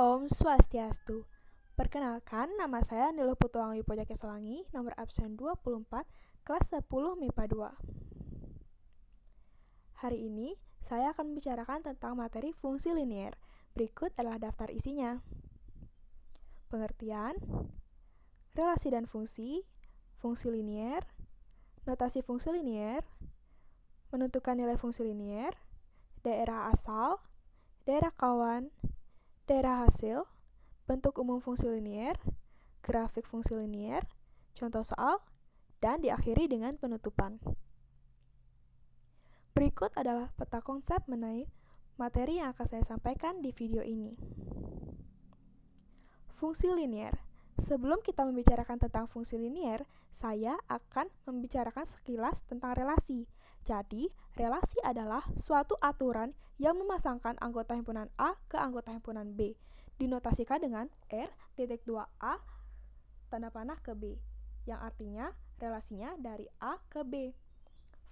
Om Swastiastu. Perkenalkan, nama saya Niluh Putuang Wipoja Kesawangi, nomor absen 24, kelas 10 MIPA 2. Hari ini, saya akan membicarakan tentang materi fungsi linier. Berikut adalah daftar isinya. Pengertian, relasi dan fungsi linier, notasi fungsi linier, menentukan nilai fungsi linier, daerah asal, daerah kawan, daerah hasil, bentuk umum fungsi linier, grafik fungsi linier, contoh soal, dan diakhiri dengan penutupan. Berikut adalah peta konsep mengenai materi yang akan saya sampaikan di video ini. Fungsi linier. Sebelum kita membicarakan tentang fungsi linier, saya akan membicarakan sekilas tentang relasi. Jadi, relasi adalah suatu aturan yang memasangkan anggota himpunan A ke anggota himpunan B. Dinotasikan dengan R.2A tanda panah ke B, yang artinya relasinya dari A ke B.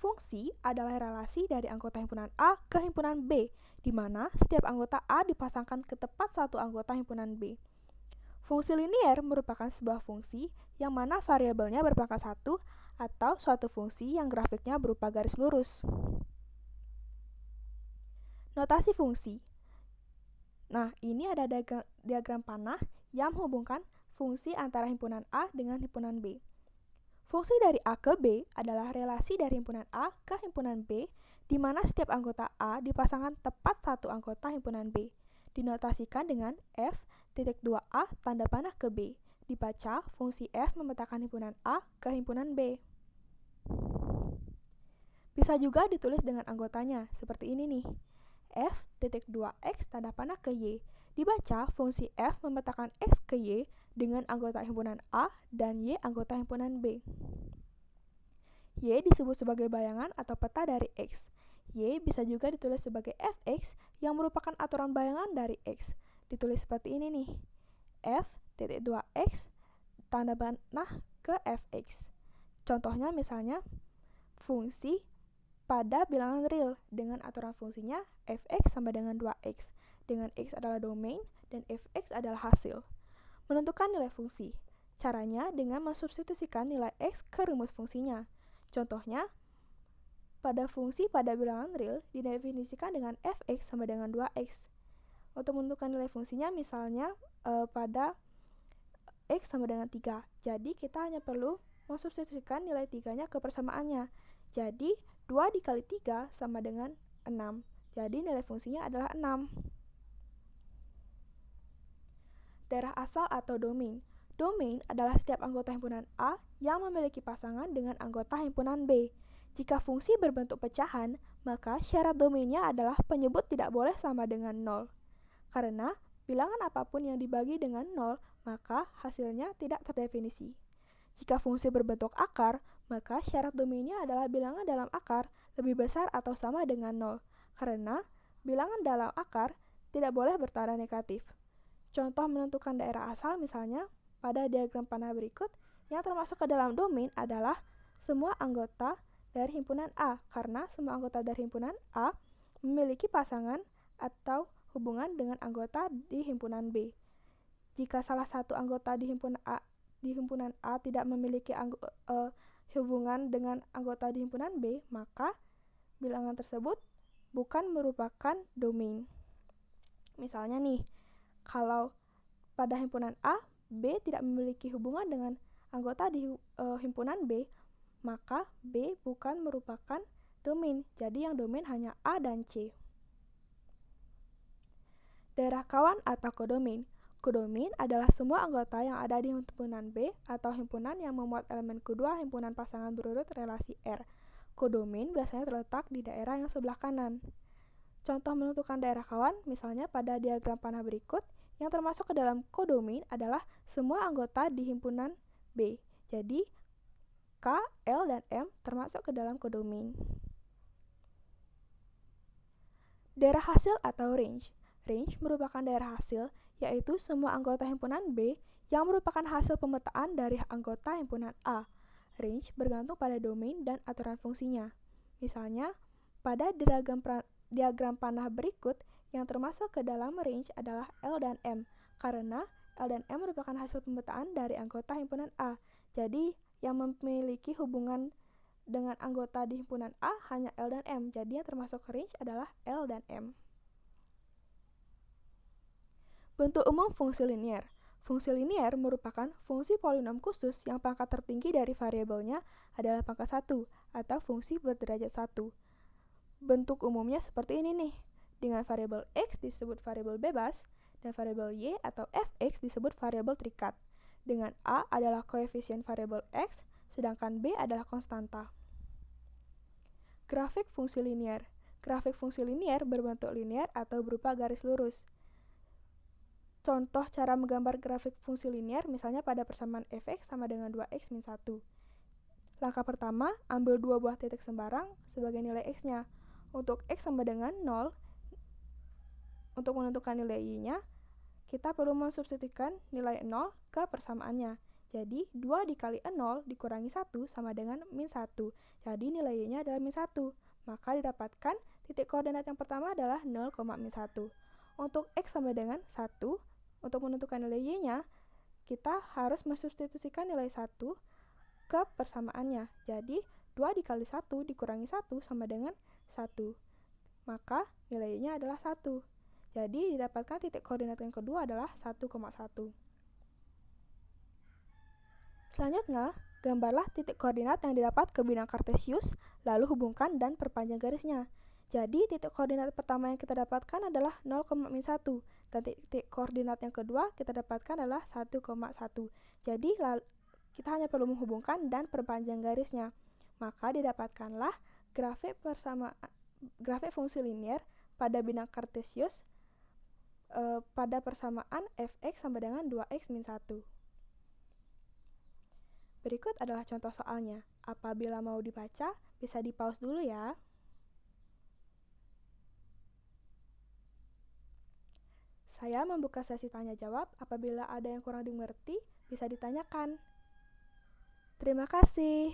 Fungsi adalah relasi dari anggota himpunan A ke himpunan B, di mana setiap anggota A dipasangkan ke tepat satu anggota himpunan B. Fungsi linier merupakan sebuah fungsi yang mana variabelnya berpangkat 1 atau suatu fungsi yang grafiknya berupa garis lurus. Notasi fungsi. Nah, ini ada diagram panah yang menghubungkan fungsi antara himpunan A dengan himpunan B. Fungsi dari A ke B adalah relasi dari himpunan A ke himpunan B, di mana setiap anggota A dipasangkan tepat satu anggota himpunan B. Dinotasikan dengan F.2A tanda panah ke B. Dibaca, fungsi F memetakan himpunan A ke himpunan B. Bisa juga ditulis dengan anggotanya, seperti ini nih. F.2X tanda panah ke Y. Dibaca, fungsi F memetakan X ke Y dengan anggota himpunan A dan Y anggota himpunan B. Y disebut sebagai bayangan atau peta dari X. Y bisa juga ditulis sebagai Fx yang merupakan aturan bayangan dari X. Ditulis seperti ini nih. F.2X tanda panah ke Fx. Contohnya misalnya fungsi pada bilangan real dengan aturan fungsinya Fx sama dengan 2x, dengan x adalah domain dan Fx adalah hasil. Menentukan nilai fungsi. Caranya dengan mensubstitusikan nilai x ke rumus fungsinya. Contohnya, pada fungsi pada bilangan real didefinisikan dengan Fx sama dengan 2x. Untuk menentukan nilai fungsinya misalnya pada x sama dengan 3. Jadi kita hanya perlu mensubstitusikan nilai 3-nya ke persamaannya. Jadi 2 dikali 3 sama dengan 6. Jadi nilai fungsinya adalah 6. Daerah asal atau domain. Domain adalah setiap anggota himpunan A yang memiliki pasangan dengan anggota himpunan B. Jika fungsi berbentuk pecahan, maka syarat domainnya adalah penyebut tidak boleh sama dengan 0. Karena bilangan apapun yang dibagi dengan 0, maka hasilnya tidak terdefinisi. Jika fungsi berbentuk akar, maka syarat domainnya adalah bilangan dalam akar lebih besar atau sama dengan 0. Karena bilangan dalam akar tidak boleh bertanda negatif. Contoh menentukan daerah asal misalnya pada diagram panah berikut, yang termasuk ke dalam domain adalah semua anggota dari himpunan A, karena semua anggota dari himpunan A memiliki pasangan atau hubungan dengan anggota di himpunan B. Jika salah satu anggota di himpunan A tidak memiliki hubungan dengan anggota di himpunan B, maka bilangan tersebut bukan merupakan domain. Misalnya nih, kalau pada himpunan A, B tidak memiliki hubungan dengan anggota di himpunan B, maka B bukan merupakan domain. Jadi yang domain hanya A dan C. Daerah kawan atau kodomain. Kodomain adalah semua anggota yang ada di himpunan B atau himpunan yang memuat elemen kedua himpunan pasangan berurut relasi R. Kodomain biasanya terletak di daerah yang sebelah kanan. Contoh menentukan daerah kawan, misalnya pada diagram panah berikut, yang termasuk ke dalam kodomain adalah semua anggota di himpunan B. Jadi, K, L, dan M termasuk ke dalam kodomain. Daerah hasil atau range. Range merupakan daerah hasil, yaitu semua anggota himpunan B yang merupakan hasil pemetaan dari anggota himpunan A. Range bergantung pada domain dan aturan fungsinya. Misalnya, pada diagram panah berikut Yang termasuk ke dalam range adalah L dan M, karena L dan M merupakan hasil pemetaan dari anggota himpunan A. Jadi, yang memiliki hubungan dengan anggota di himpunan A hanya L dan M. Jadi, yang termasuk ke range adalah L dan M. Bentuk umum fungsi linier. Fungsi linier merupakan fungsi polinom khusus yang pangkat tertinggi dari variabelnya adalah pangkat 1 atau fungsi berderajat 1. Bentuk umumnya seperti ini nih. Dengan variabel X disebut variabel bebas dan variabel Y atau fx disebut variabel terikat. Dengan A adalah koefisien variabel X, sedangkan B adalah konstanta. Grafik fungsi linier. Grafik fungsi linier berbentuk linier atau berupa garis lurus. Contoh cara menggambar grafik fungsi linier misalnya pada persamaan fx sama dengan 2x min 1. Langkah pertama, ambil dua buah titik sembarang sebagai nilai x-nya. Untuk x sama dengan 0, untuk menentukan nilai y-nya, kita perlu mensubstitusikan nilai 0 ke persamaannya. Jadi, 2 dikali 0 dikurangi 1 sama dengan min 1. Jadi, nilai y-nya adalah min 1. Maka didapatkan titik koordinat yang pertama adalah 0, min 1. Untuk x sama dengan 1, untuk menentukan nilai y-nya, kita harus mensubstitusikan nilai 1 ke persamaannya. Jadi, 2 dikali 1 dikurangi 1 sama dengan 1. Maka, nilai y-nya adalah 1. Jadi, didapatkan titik koordinat yang kedua adalah 1,1. Selanjutnya, gambarlah titik koordinat yang didapat ke bidang kartesius, lalu hubungkan dan perpanjang garisnya. Jadi, titik koordinat pertama yang kita dapatkan adalah 0, min 1, dan titik koordinat yang kedua kita dapatkan adalah 1,1. Jadi, kita hanya perlu menghubungkan dan perpanjang garisnya. Maka didapatkanlah grafik fungsi linier pada bidang kartesius pada persamaan fx sama dengan 2x min 1. Berikut adalah contoh soalnya. Apabila mau dibaca, bisa di-pause dulu ya. Saya membuka sesi tanya jawab. Apabila ada yang kurang dimengerti, bisa ditanyakan. Terima kasih.